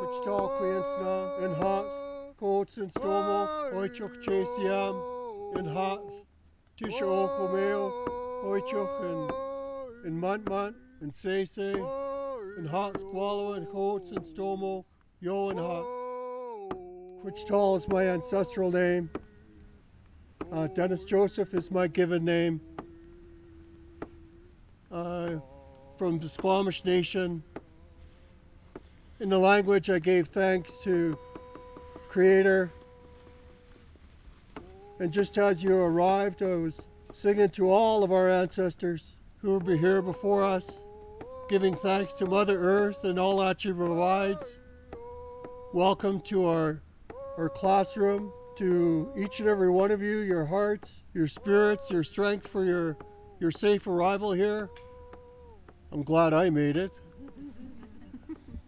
Wichita Queensna in hot, coats and stomo, oichuk chasiam in hot, tisha Úxwumixw, oichuk in muntmunt, in sese, in hot squallow and coats and stomo, yo in hot. Wichita is my ancestral name. Dennis Joseph is my given name. From the Squamish Nation. In the language, I gave thanks to Creator. And just as you arrived, I was singing to all of our ancestors who will be here before us, giving thanks to Mother Earth and all that she provides. Welcome to our classroom, to each and every one of you, your hearts, your spirits, your strength for your safe arrival here. I'm glad I made it.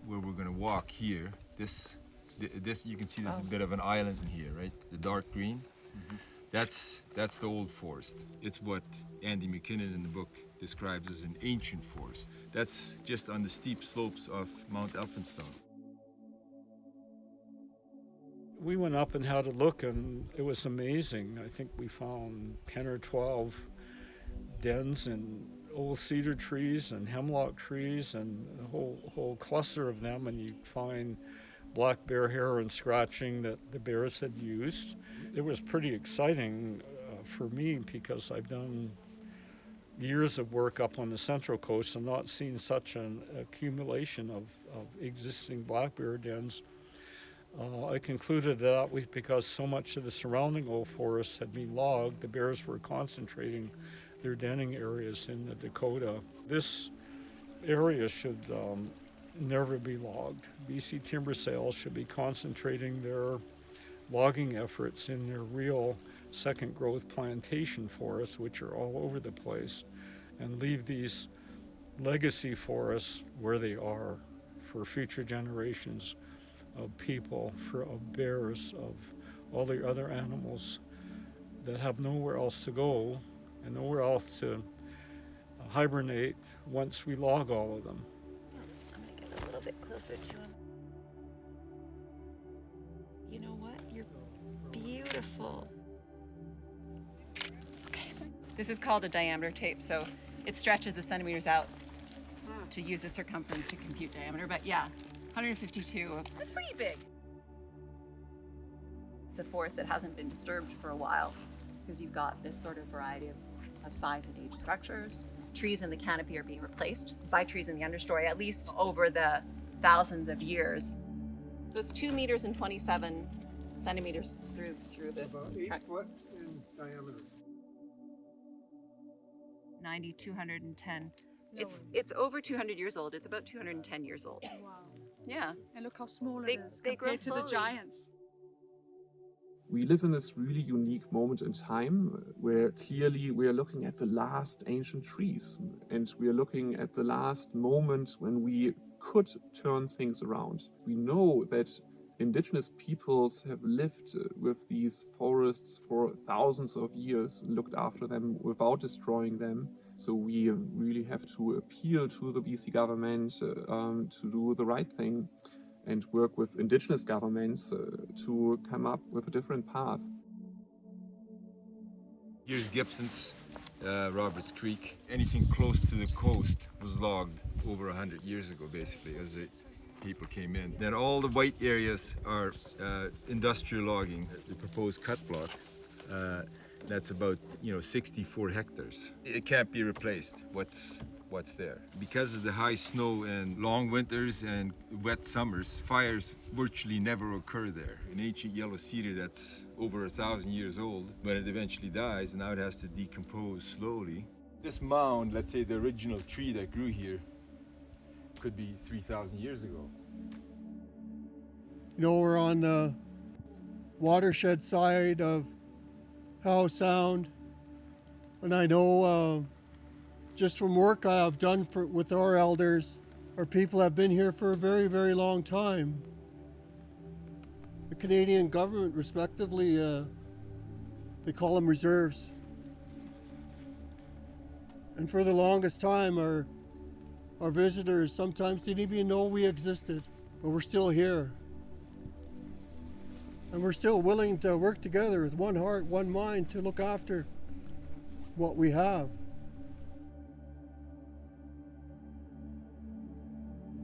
Where we're going to walk here, this you can see there's a bit of an island in here, right? The dark green. Mm-hmm. That's the old forest. It's what Andy McKinnon in the book describes as an ancient forest. That's just on the steep slopes of Mount Elphinstone. We went up and had a look, and it was amazing. I think we found 10 or 12 dens and old cedar trees and hemlock trees and a whole cluster of them, and you find black bear hair and scratching that the bears had used. It was pretty exciting for me because I've done years of work up on the Central Coast and not seen such an accumulation of existing black bear dens. I concluded that because so much of the surrounding old forest had been logged, the bears were concentrating their denning areas in the Dakota. This area should never be logged. BC Timber Sales should be concentrating their logging efforts in their real second growth plantation forests, which are all over the place, and leave these legacy forests where they are for future generations of people, of bears, of all the other animals that have nowhere else to go and nowhere else to hibernate once we log all of them. I'm going to get a little bit closer to him. You know what? You're beautiful. Okay. This is called a diameter tape, so it stretches the centimeters out to use the circumference to compute diameter, but yeah, 152. That's pretty big. It's a forest that hasn't been disturbed for a while because you've got this sort of variety of size and age structures. Trees in the canopy are being replaced by trees in the understory, at least over the thousands of years. So it's 2 meters and 27 centimeters through the About 8 foot in diameter. 90, 210. It's over 200 years old. It's about 210 years old. Wow. Yeah. And look how small They- it is they grow compared to the slowly. giants. We live in this really unique moment in time where clearly we are looking at the last ancient trees, and we are looking at the last moment when we could turn things around. We know that indigenous peoples have lived with these forests for thousands of years and looked after them without destroying them. So we really have to appeal to the BC government to do the right thing and work with indigenous governments to come up with a different path. Here's Gibson's, Roberts Creek. Anything close to the coast was logged over 100 years ago, basically, as the people came in. Then all the white areas are industrial logging, the proposed cut block. That's about 64 hectares. It can't be replaced. What's there. Because of the high snow and long winters and wet summers, fires virtually never occur there. An ancient yellow cedar that's over 1,000 years old, when it eventually dies, now it has to decompose slowly. This mound, let's say the original tree that grew here, could be 3,000 years ago. We're on the watershed side of Howe Sound, and I know just from work I have done with our elders, our people have been here for a very, very long time. The Canadian government, respectively, they call them reserves. And for the longest time, our Our visitors sometimes didn't even know we existed, but we're still here. And we're still willing to work together with one heart, one mind to look after what we have.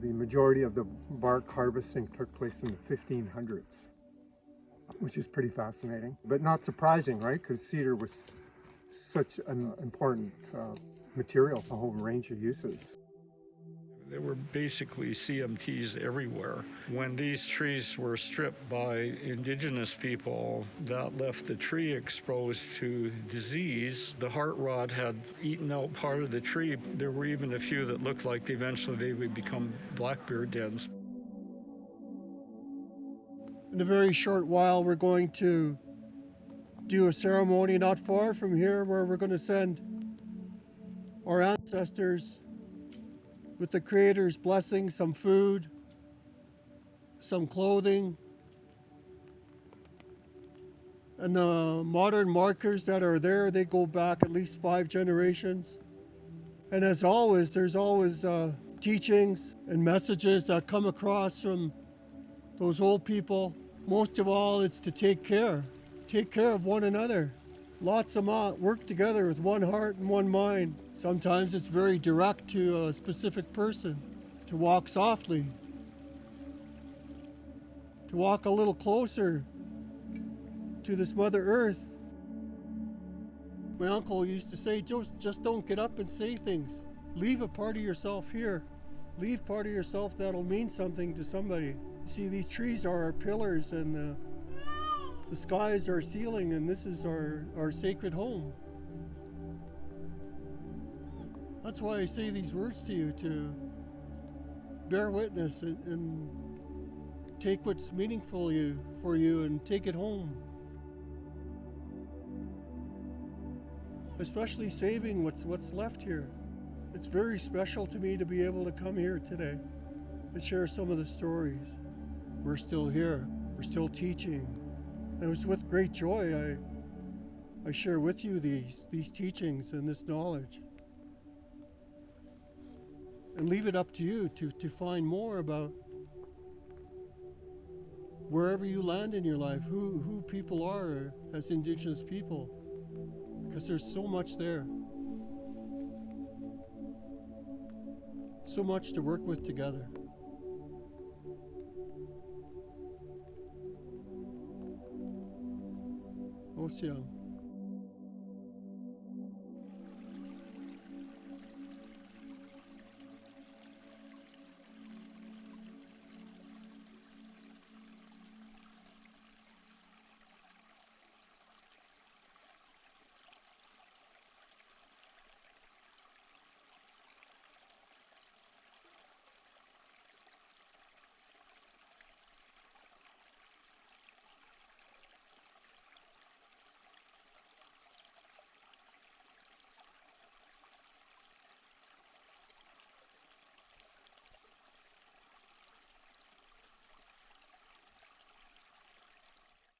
The majority of the bark harvesting took place in the 1500s, which is pretty fascinating, but not surprising, right? Because cedar was such an important material for a whole range of uses. There were basically CMTs everywhere. When these trees were stripped by indigenous people, that left the tree exposed to disease. The heart rot had eaten out part of the tree. There were even a few that looked like eventually they would become black bear dens. In a very short while, we're going to do a ceremony not far from here where we're going to send our ancestors with the Creator's blessing, some food, some clothing, and the modern markers that are there, they go back at least 5 generations. And as always, there's always teachings and messages that come across from those old people. Most of all, it's to take care of one another. Lots of work together with one heart and one mind. Sometimes it's very direct to a specific person, to walk softly, to walk a little closer to this Mother Earth. My uncle used to say, just don't get up and say things. Leave a part of yourself here. Leave part of yourself that'll mean something to somebody. You see, these trees are our pillars, and the sky is our ceiling, and this is our sacred home. That's why I say these words to you, to bear witness and take what's meaningful for you and take it home. Especially saving what's left here. It's very special to me to be able to come here today and share some of the stories. We're still here. We're still teaching. And it was with great joy I share with you these teachings and this knowledge. And leave it up to you to find more about wherever you land in your life, who people are as Indigenous people, because there's so much there. So much to work with together. Ocean.